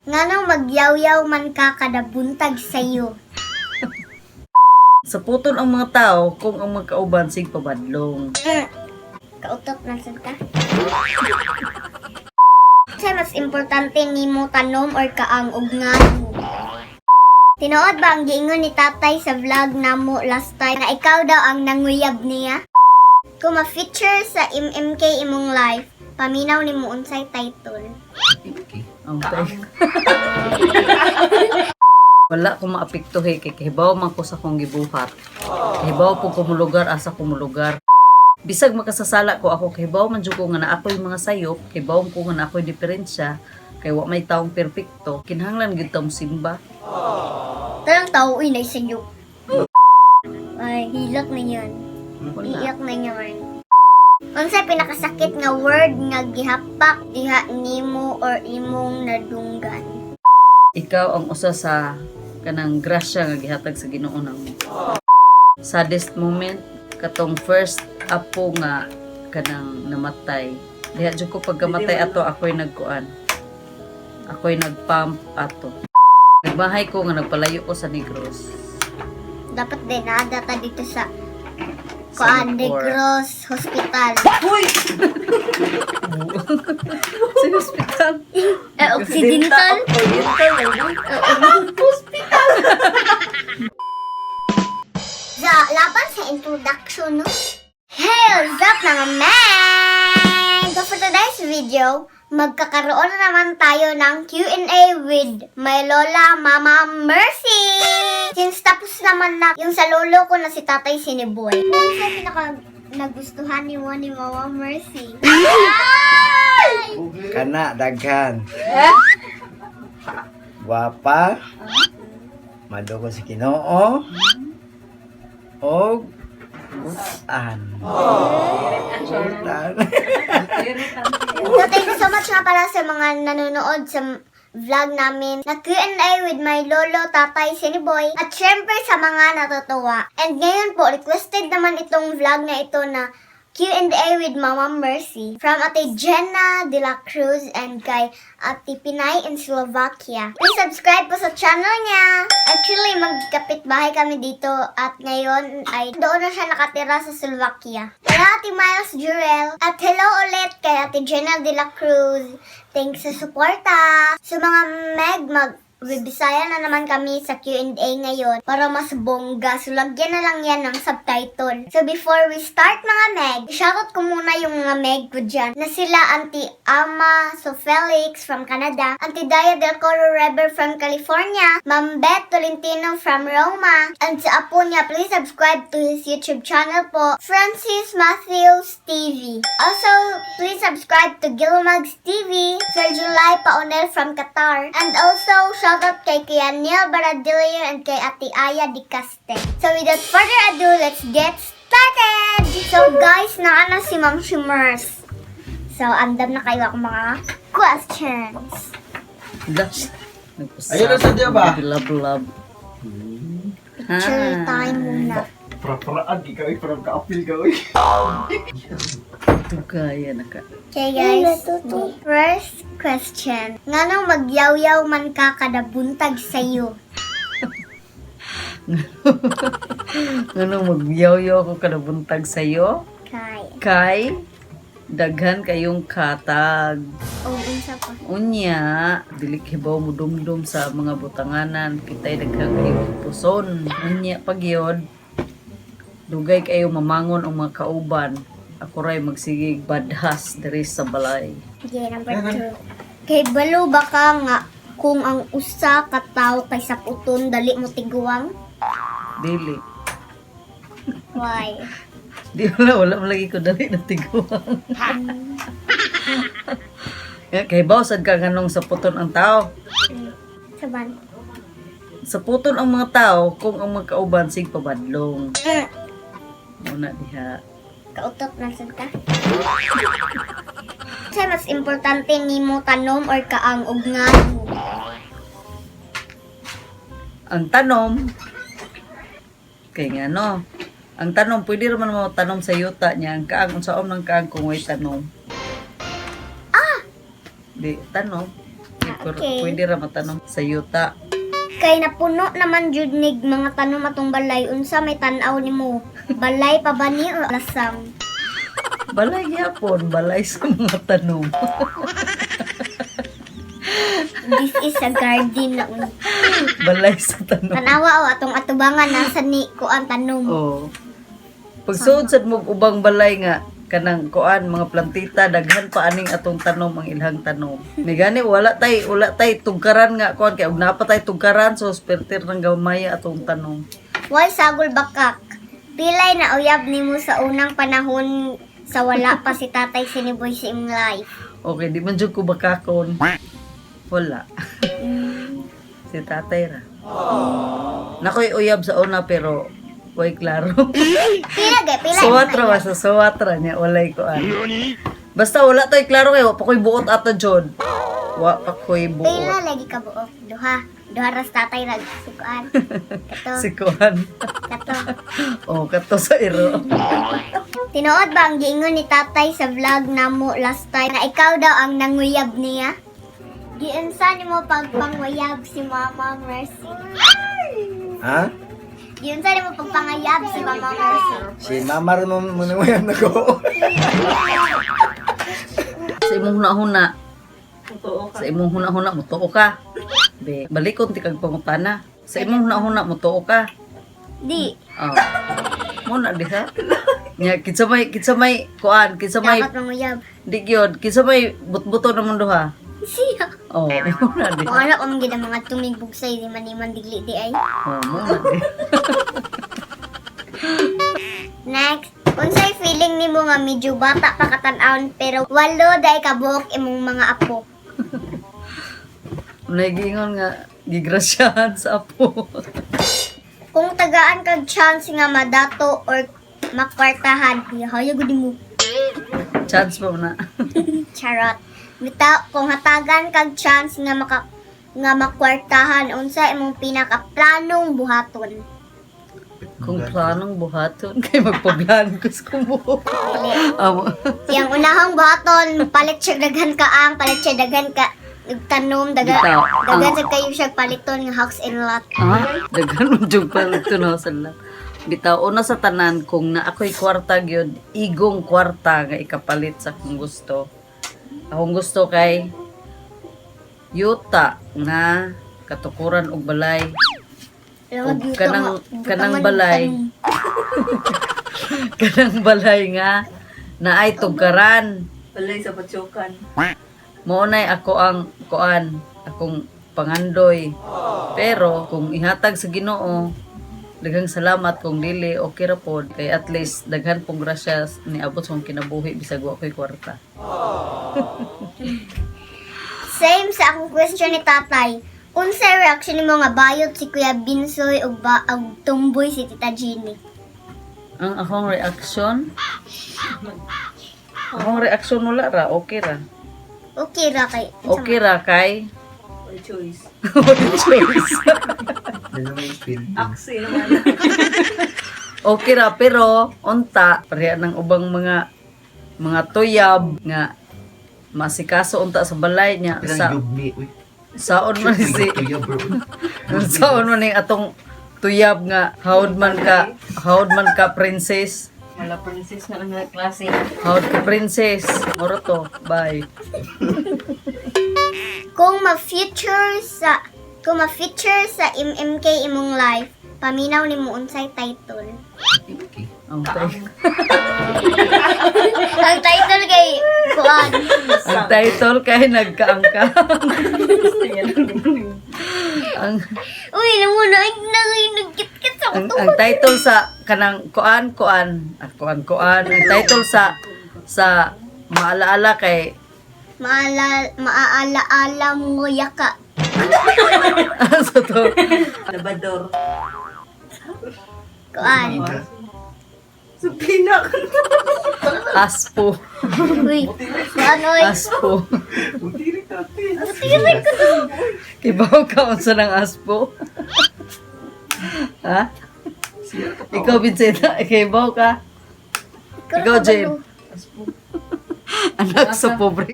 Nganong magyaw-yaw man ka kada buntag sayo. Saputon ang mga tao kung ang magkauban sig pabadlong. Kautot na sad ka. Sa mas importante nimo tanom or kaang ug ngano. Tinuod ba ang giingon ni tatay sa vlog namo last time na ikaw daw ang nanguyab niya? Kung ma-feature sa MMK imong life, paminaw nimo unsay title. Ang tay. Wala ko maapektuhe kay kahibaw man ko sa kong gibuhat. Kahibaw po kumulugar asa kumulugar. Bisag makasasala ko ako kahibaw man jud ko nga na ako'y mga sayop, kahibaw ko nga na ako'y diferensya, kay wa may taong perpekto, kinahanglan gyud ta mo simba. Tarang tao uy na sayop. Ay, hilak na yan. Wala. Iyak na yan. Unsay pinakasakit nga word nga gihapak diha nimo or imong nadunggan? Ikaw ang usa sa kanang grasya nga gihatag sa Ginoo namo. Saddest moment katong first apo nga kanang namatay. Diha jud ko pagkamatay ato ako'y nagkuan. Ako'y nagpump ato. Nagbahay ko nga nagpalayo ko sa Negros. Dapat din nadata dito sa Sa Kuan Negros. Negros Hospital. Sa hospital. Occidental? Hospital. Sa laban sa introduction, no? Hey, what's up mga men? So for today's video, magkakaroon na naman tayo ng Q&A with my lola, Mama Mercy. Since tapos naman na yung sa lolo ko na si Tatay Siniboy. Ano sa pinaka nagustuhan ni mo ni Mama Mercy? Ay! Kana daghan. Guwapa. Madugo sa Ginoo. Og utan. Utan. So thank you so much nga pala sa mga nanonood sa vlog namin na Q&A with my lolo, tatay, siniboy, at syempre sa mga natutuwa. And ngayon po, requested naman itong vlog na ito na Q&A with Mama Mercy from Ate Jenna de la Cruz and kay Ate Pinay in Slovakia. Please subscribe po sa channel niya. Actually, magkapit-bahay kami dito at ngayon ay doon na siya nakatira sa Slovakia. Hello Ate Miles Jurel at hello ulit kay Ate Jenna de la Cruz. Thanks sa suporta. Sa mga Bisaya na naman kami sa Q&A ngayon para mas bongga. So, lagyan na lang yan ng subtitle. So, before we start mga Meg, shoutout ko muna yung mga Meg ko dyan na sila Auntie Ama So Felix from Canada, Auntie Daya Del Coro Reber from California, Ma'am Beth Tolentino from Roma, and sa apo niya, please subscribe to his YouTube channel po, Francis Matthews TV. Also, please subscribe to Gilmags TV, Sir July Paonel from Qatar, and also, shoutout kay Kuya Neil Baradillo and kay Ate Aya Di Caste. So without further ado, let's get started! So guys, naana si Ma'am Shimers. So, andam na kayo akong mga questions. Dash. Ayun na sa diya ba? Love. Picture time muna. Pra-praan ikaw parang ka-apil ka oy. Tugaya na ka. Okay guys, first question. Nganong magyaw-yaw man ka kada buntag sayo? Anong magyaw-yaw ko kada buntag sa'yo? Kay daghan kayong katag. Unsa pa? Unya, dili kibaw mo dumdum sa mga butanganan, kitay daghan kayong puson. Unya pagyod, dugay kayo mamangon ang mga kauban. Ako ray magsigig badhas diri sa balay. Okay, number 2. Kay balo ba ka nga kung ang usa ka tawo kay saputon dali mo tiguang? Dili. Why? Di wala lagi ko dali na tiguang. Kay bawsad ka ganong sa puton ang tao. Saban. Sa puton ang mga tao kung ang magkauban sig pabadlong. Muna diha. Kautot na sad ka. Sa mas importante nimo tanom or kaang ug ngano? Ang tanom kay nga no. Ang tanom pwede ra man mo tanom sa yuta niya. Ang kaang unsaon ng kaang kung way tanom. Di tanom. Di Pero Okay. pwede ra matanong sa yuta. Kay napuno naman jud nig mga tanom atong balay. Unsa may tan-aw nimo? Balay pa ba ni o lasang? Balay gyapon, balay sa mga tanom. This is a garden na un. Balay sa tanom. Tanawa o atong atubangan nasa ni ko ang tanom. Oh. Pagsuod sad mo ubang balay nga kanang kuan mga plantita daghan pa aning atong tanom ang ilang tanom. May gani wala tay tugkaran nga kuan kay ug napatay tugkaran so pertir nang gamay atong tanom. Why sagol bakak? Pilay na uyab nimo sa unang panahon sa wala pa si Tatay Siniboy sa imong life. Okay, di man jud ko bakakon. Wala. Si tatay ra. Nakoy uyab sa una pero way klaro. Pila Suwatra ba sa suwatra niya walay ko Basta wala toy klaro kay wa pa koy buot ato jud. Wa pa koy Pila buot. lagi ka buok. Duha ras tatay rag sukuan. Kato. Si kuan. Kato. Oh, kato sa iro. Tinuod ba ang giingon ni tatay sa vlog namo last time na ikaw daw ang nanguyab niya? Giunsa nimo pagpanguyab si Mama Mercy? Ha? Giunsa nimo pagpangayab si Mama Mercy? Si Mama rin mo yan nag-o. Sa imong hunahuna. Sa imong hunahuna mutuo ka. Be, balikon ti kag pangutana. Sa imong hunahuna mutuo ka. Di. Oh. Muna diha. Nya kitsa may kuan, kitsa may Dapat manguyab. di gyud, kitsa may butbuto naman duha. Siya. Oh, muna diha. Kung ano kung gina mga tumigbugay di man digli di ay. Oh, muna diha. Next, unsay feeling nimo nga medyo bata pa katan-aon pero walo day kabuok imong mga apo? Nagingon nga gigrasyahan sa apo. Kung tagaan kag chance nga madato or makwartahan, hayo gud mo. Chance pa na. Charot. Bita kung hatagan kag chance nga makwartahan, unsa imong pinakaplanong buhaton? Kung planong buhaton kay magpablan ko sa kumo. Amo. Yang unahang buhaton, palit siya daghan ka ang, palit siya daghan ka tanom, Bitaw. daghan sa kayo siya paliton nga house and lot. Daghan mo jud pa ito no sala. Bitaw una sa tanan kung na ako'y kwarta gyud, igong kwarta nga ikapalit sa kung gusto. Akong gusto kay yuta nga katukuran og balay. Lawag O, yuta kanang- nga, kanang yuta man balay. tanom. Kanang balay nga naay tugkaran. Balay sa patsukan. Maunay ako ang kuan, akong pangandoy. Pero kung ihatag sa Ginoo, daghang salamat kung dili okay ra pod kay at least daghan pong grasya ni abot sa akong kinabuhi bisag wa ko'y kwarta. Same sa akong question ni tatay. Unsay reaction nimo nga bayot si Kuya Binsoy ug tumboy si Tita Jeannie? Ang akong reaction wala ra, okay ra. Okay ra kay. Okay ra kay May choice. choice. Aksi naman. Okay ra pero unta pareha ng ubang mga tuyab nga masikaso unta sa balay niya saon man si saon man yung atong tuyab nga hawd man ka princess, Wala princess na lang nga klase. hawd ka princess moro to bye. Kung ma-feature sa MMK imong life, paminaw nimo unsay title? Ang Ang title kay kuan. ang title kay nagkaangka. ang Uy, namo na nagkit-kit sa ang title sa kanang kuan ang title sa maalaala kay maaala mo yaka. so to Labador. Kuan. Sa pinak. aspo Uy, kuan oy. aspo Butirin ko to. kibaw ka unsa ng aspo. Ha? Ikaw Vincenta, kibaw ka. Ikaw, Jane. Anak sa pobre.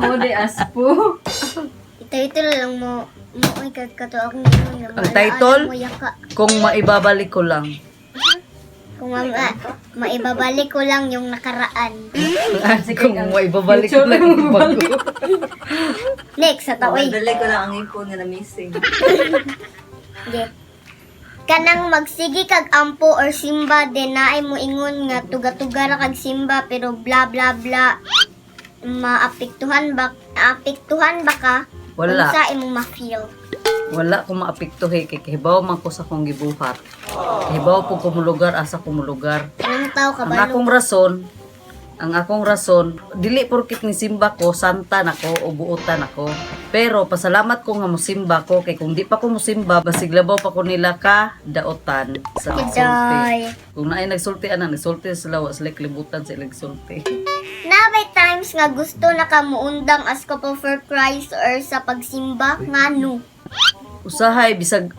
Mo di aspo. Ito lang mo kato akong ginoo nga. Ang title? Mo yaka. Kung maibabalik ko lang. Kung maibabalik ko lang yung nakaraan. Kung maibabalik ko lang yung bago. Next, sa taoy. Dali ko lang ang ipon nga na missing. Okay. Kanang magsigi kag ampo or simba din naay mo ingon nga tuga-tuga ra kag simba pero bla bla bla maapektuhan ba ka? Wala. Unsa imong ma-feel? Wala ko maapektuhe kay kahibaw man ko sa kong gibuhat. Kahibaw po kumulugar asa kumulugar. Anong tao ka Ang ba? akong rason, dili porkit ni simba ko, santa nako o buutan ako. Pero pasalamat ko nga musimba ko kay kung di pa ko musimba, basig labaw pa ko nila ka daotan sa nagsulti. Kiday. Kung naay nagsulti nagsulti sila wa sila klibutan sa ilang sulti. Nabay times nga gusto na ka muundang as couple for Christ or sa pagsimba ngano? Usahay bisag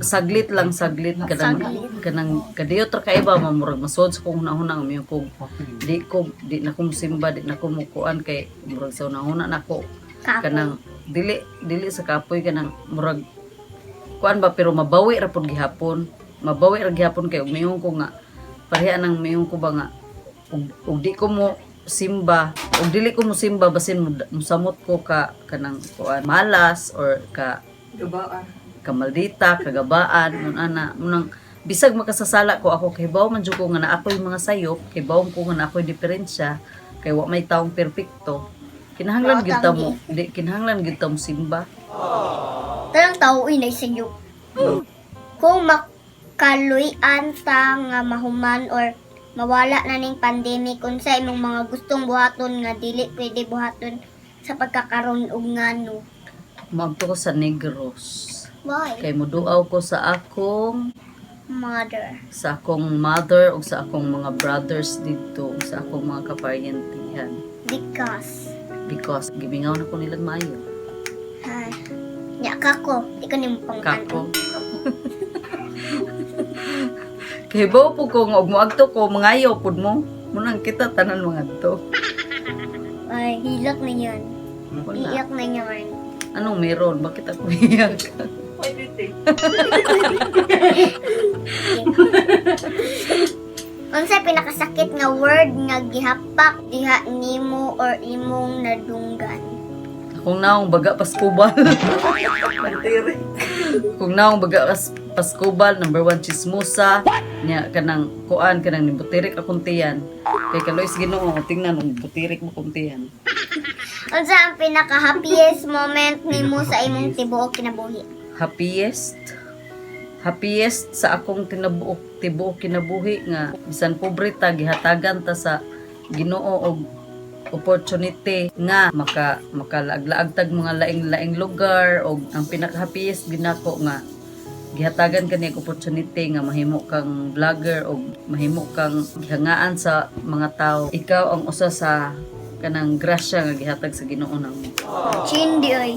saglit kanang kadiyot ra kaiba mamurag masod sa kung hunahuna umiyo ko di na ko musimba di na ko mukuan kay murag sa hunahuna nako kanang dili sa kapoy kanang murag kuan ba pero mabawi ra pud gihapon kay umiyon ko nga pareha nang umiyon ko ba nga ug di ko mo simba ug dili ko mo simba basin musamot ko ka kanang kuan malas or ka Gabaan. kamaldita, kagabaan, munang bisag makasasala ko ako kay bawo man jud ko nga na ako'y mga sayop, kay bawo ko nga na ako'y diferensya, kay wa may taong perpekto. Kinahanglan gyud ta mo, kinahanglan gyud ta mo simba. Tarang tao inay sa iyo. Kung makaluyan ta nga mahuman or mawala na ning pandemic unsa imong mga gustong buhaton nga dili pwede buhaton sa pagkakaroon og ngano? Magto ko sa Negros. Why? Kay muduaw ko sa akong Mother. mother ug sa akong mga brothers dito, ug sa akong mga kaparyantihan. Because gibingaw na ko nilang maayo. Ay. Nya kako, di ko nimo Kako. Kay bawo po ko nga og moadto ko mangayo pud mo. Munang kita tanan mga to. Ay, hilak na yan. Wala. Iiyak na yan. Anong meron? Bakit ako iyak? Pwede te. Unsa pinakasakit nga word nga gihapak diha nimo or imong nadunggan? Kung naong baga paskubal. Pantiri. Kung naong baga paskubal, number 1 chismosa. Nya kanang kuan kanang nibutirik akong tiyan. Kay kaloy Ginoo tingnan ang butirik mo kong tiyan. Unsa ang pinaka-happiest moment nimo sa imong tibuok kinabuhi? Happiest sa akong tibuok kinabuhi nga bisan pobre ta gihatagan ta sa Ginoo og opportunity nga makalaglaag tag mga laing-laing lugar og ang pinaka-happiest ginako nga gihatagan kani opportunity nga mahimo kang vlogger og mahimo kang gihangaan sa mga tao. Ikaw ang usa sa kanang grasya nga gihatag sa Ginoo namo. Chin di ay.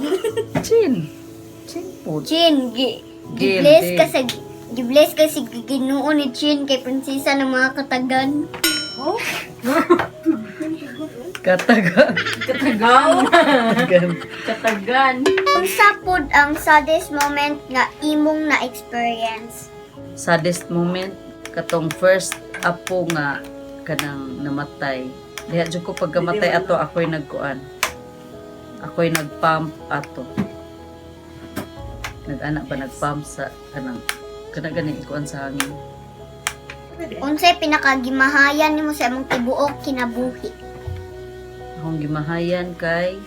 Chin po. Chin gibless ka sa Ginoo ni Chin kay prinsesa ng mga katagan. Katagan. Katagan. Unsa pod ang saddest moment nga imong na-experience? Saddest moment katong first apo nga kanang namatay. Diha jud ko pagkamatay ato ako'y nagkuan. Ako'y nagpump ato. Nag-anak ba nagpump sa kanang gani ikuan sa hangin. Unsay pinakagimahayan nimo sa imong tibuok kinabuhi? Akong gimahayan kay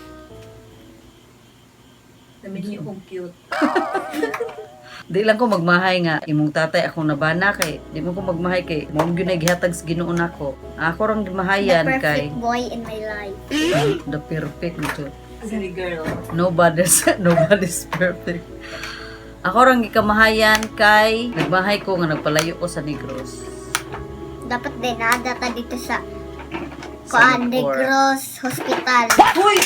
Sabi niyo kung cute. di lang ko magmahay nga imong tatay akong nabana kay di mo ko magmahay kay mo gyud na gihatag sa Ginoo nako. Ako rang The gimahayan perfect kay boy in my life. the perfect nito. Sorry girl. Nobody's perfect. Ako rang gikamahayan kay nagmahay ko nga nagpalayo ko sa Negros. Dapat din nadata dito sa Sa Kuan Nicor. Negros Hospital. Uy!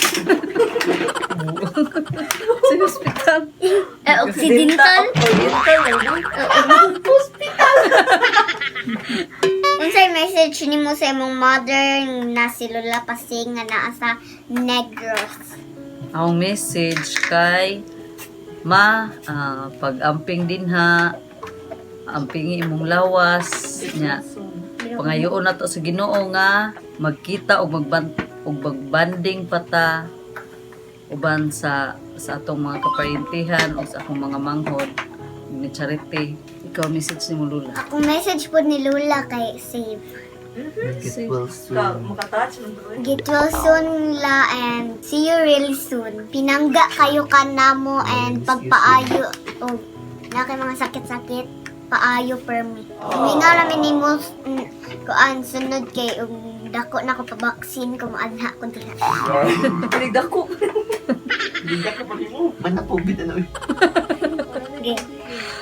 Sa hospital. Occidental. Unsay message nimo sa imong mother na si Lola Pasing nga naa sa Negros. Ang message kay pag-amping din ha, ampingi imong lawas nya. Pangayoon na to sa Ginoo nga magkita og magbanding pata uban sa atong mga kaparintihan o sa akong mga manghod ni Charity. Ikaw message ni mo Lula. Akong message po ni Lola kay Save. Makatouch mo to. Get well soon la and see you really soon. Pinangga kayo ka namo and pagpaayo o na kay mga sakit-sakit paayo permi. Hindi nga namin ni mo kuan sunod kay dako na ko pa vaccine ko maanha ko diha. Pinigdako. Okay.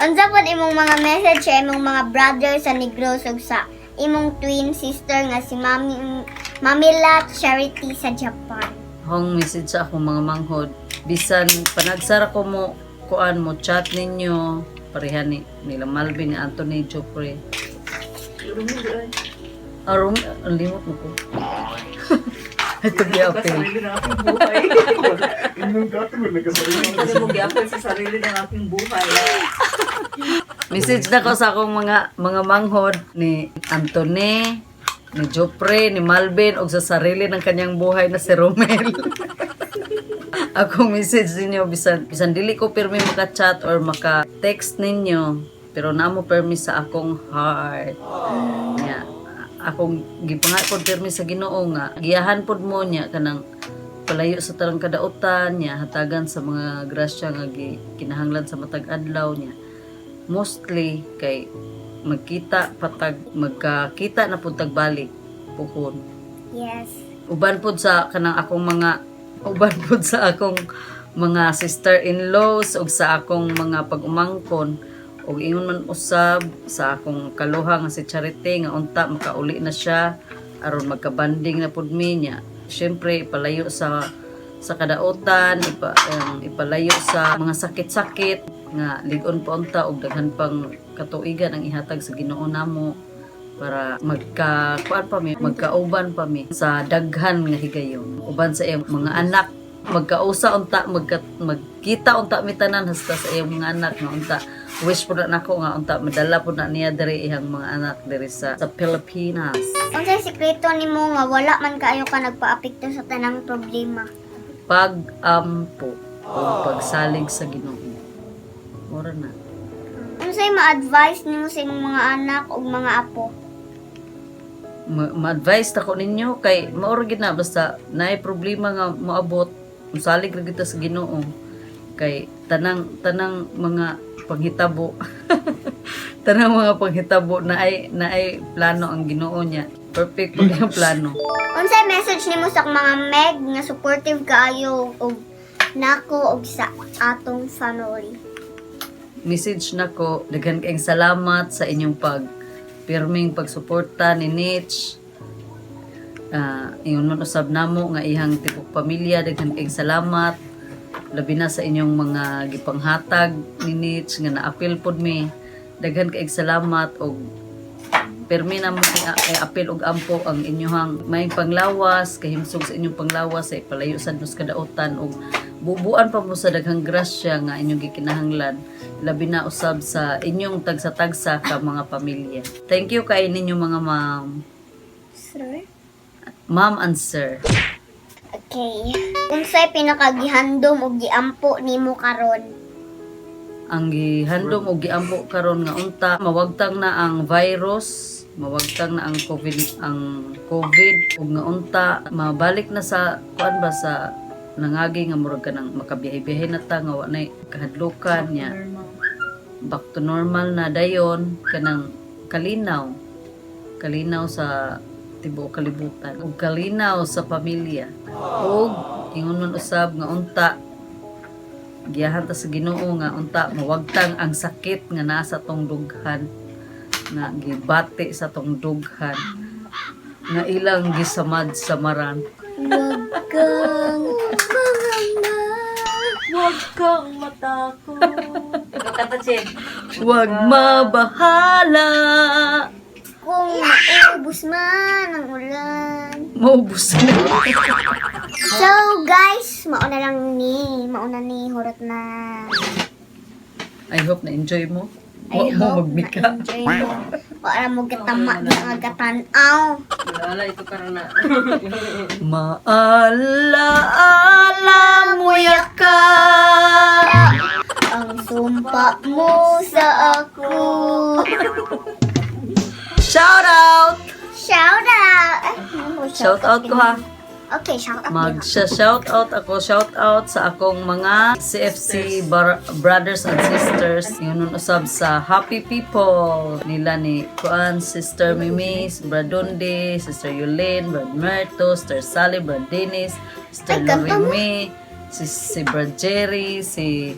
Unsa pod imong mga message sa imong mga brother sa Negros ug sa imong twin sister nga si Mami La Charity sa Japan. Hong message sa akong mga manghod. Bisan panagsara ko mo kuan mo chat ninyo pareha ni nila Malvin ni Anthony Jopre. Aron ang limot mo ko. Ito biya Sa okay. sarili ng aking buhay. Inong gato mo nagkasarili. Kasi mo gyapon sa sarili ng aking buhay. Message na ko sa akong mga manghod ni Anthony, ni Jopre, ni Malvin ug sa sarili ng kanyang buhay na si Romel. Akong message ninyo bisan dili ko pirmi maka-chat or maka-text ninyo pero namo pirmi sa akong heart. Nya akong gipangakon pirmi sa Ginoo nga giyahan pod mo niya kanang palayo sa tarang kadautan niya hatagan sa mga grasya nga kinahanglan sa matag adlaw niya. Mostly kay magkita magkakita na pud tagbalik puhon. Yes. Uban pud sa akong mga sister-in-laws ug sa akong mga pag-umangkon ug ingon man usab sa akong kaluha nga si Charity nga unta makauli na siya aron magkabanding na pud mi niya. Syempre ipalayo sa kadautan, ipalayo sa mga sakit-sakit nga ligon pa unta og daghan pang katuigan ang ihatag sa Ginoo namo para magkauban pa mi sa daghan nga higayon uban sa iyang mga anak magkausa unta magkita unta mi tanan hasta sa iyang mga anak nga unta wish po na nako nga unta madala po na niya diri ihang mga anak diri sa Pilipinas. Unsay sikreto nimo nga wala man kaayo ka nagpaapekto sa tanang problema? Pag-ampo o pagsalig sa Ginoo. Mura na. Unsay ma-advise nimo sa imong mga anak ug mga apo? Ma-advise ta ko ninyo kay maura gid na basta naay problema nga moabot musalig ra kita sa Ginoo kay tanang mga panghitabo tanang mga panghitabo naay plano ang Ginoo niya perfect po yung plano. Unsay message nimo sa mga meg nga supportive kaayo ug nako ug sa atong family? Message nako daghan kayong salamat sa inyong pirming pagsuporta ni Nitch. Ingon man usab namo nga ihang tipok pamilya daghan kayong salamat labi na sa inyong mga gipanghatag ni Nitch nga naapil pod mi daghan kayong salamat og pirmi na mo apil og ampo ang inyong may panglawas kahimsog sa inyong panglawas sa ipalayo sa nos kadautan og bubuan pa mo sa daghang grasya nga inyong gikinahanglan labi na usab sa inyong tagsa-tagsa ka mga pamilya. Thank you kay ninyo mga ma'am and sir. Okay. Unsay pinakagihandom ug giampo nimo karon? Ang gihandom og giampo karon nga unta mawagtang na ang virus, mawagtang na ang COVID ug nga unta mabalik na sa kuan ba sa nangagi nga murag kanang makabiyahe-biyahe na ta nga wa nay kahadlukan niya. Back to normal na dayon kanang kalinaw sa tibuok kalibutan ug kalinaw sa pamilya ug ingon man usab nga unta giyahan ta sa Ginoo nga unta mawagtang ang sakit nga nasa tong dughan nga gibati sa tong dughan nga ilang gisamad-samaran. Huwag kang Huwag kang matakot. Kanta Chen. Huwag mabahala kung maubos man ang ulan. maubos na. So guys, mauna ni hurot na. I hope na enjoy mo. I Mo hope magmika. na-enjoy mo. Para mo gatama di ang gatanaw. Wala ito karana. Maalaala mo yaka. Ang sumpa mo sa ako. Shout out! Shout out! Ay, ano, Shout out ko ha. Okay, shout out. Shout out ako. Shout out sa akong mga CFC brothers and sisters. Yun usab sa happy people nila ni Kuan, Sister Mimi, Brad Donde, Sister Yulene, Brad Merto, Sister Sally, Brad Dennis, Sister Ay, kanta mo. Lorime, si Brad Jerry, si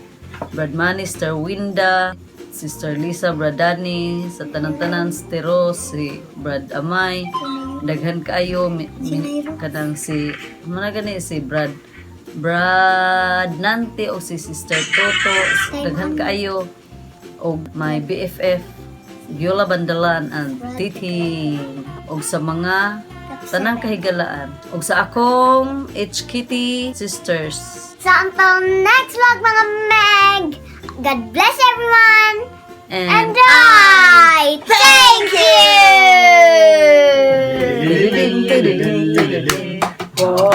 Brad Manny, Sister Winda, Sister Lisa, Brad Danny, sa tanan-tanan, Sister Rose, si Brad Amay, daghan kaayo kanang si si Brad Nante o si Sister Toto, daghan kaayo og my BFF Viola Bandalan and Titi og sa mga tanang kahigalaan og sa akong HKT sisters. So, until next vlog, mga Meg! God bless everyone! And I thank you! Oh.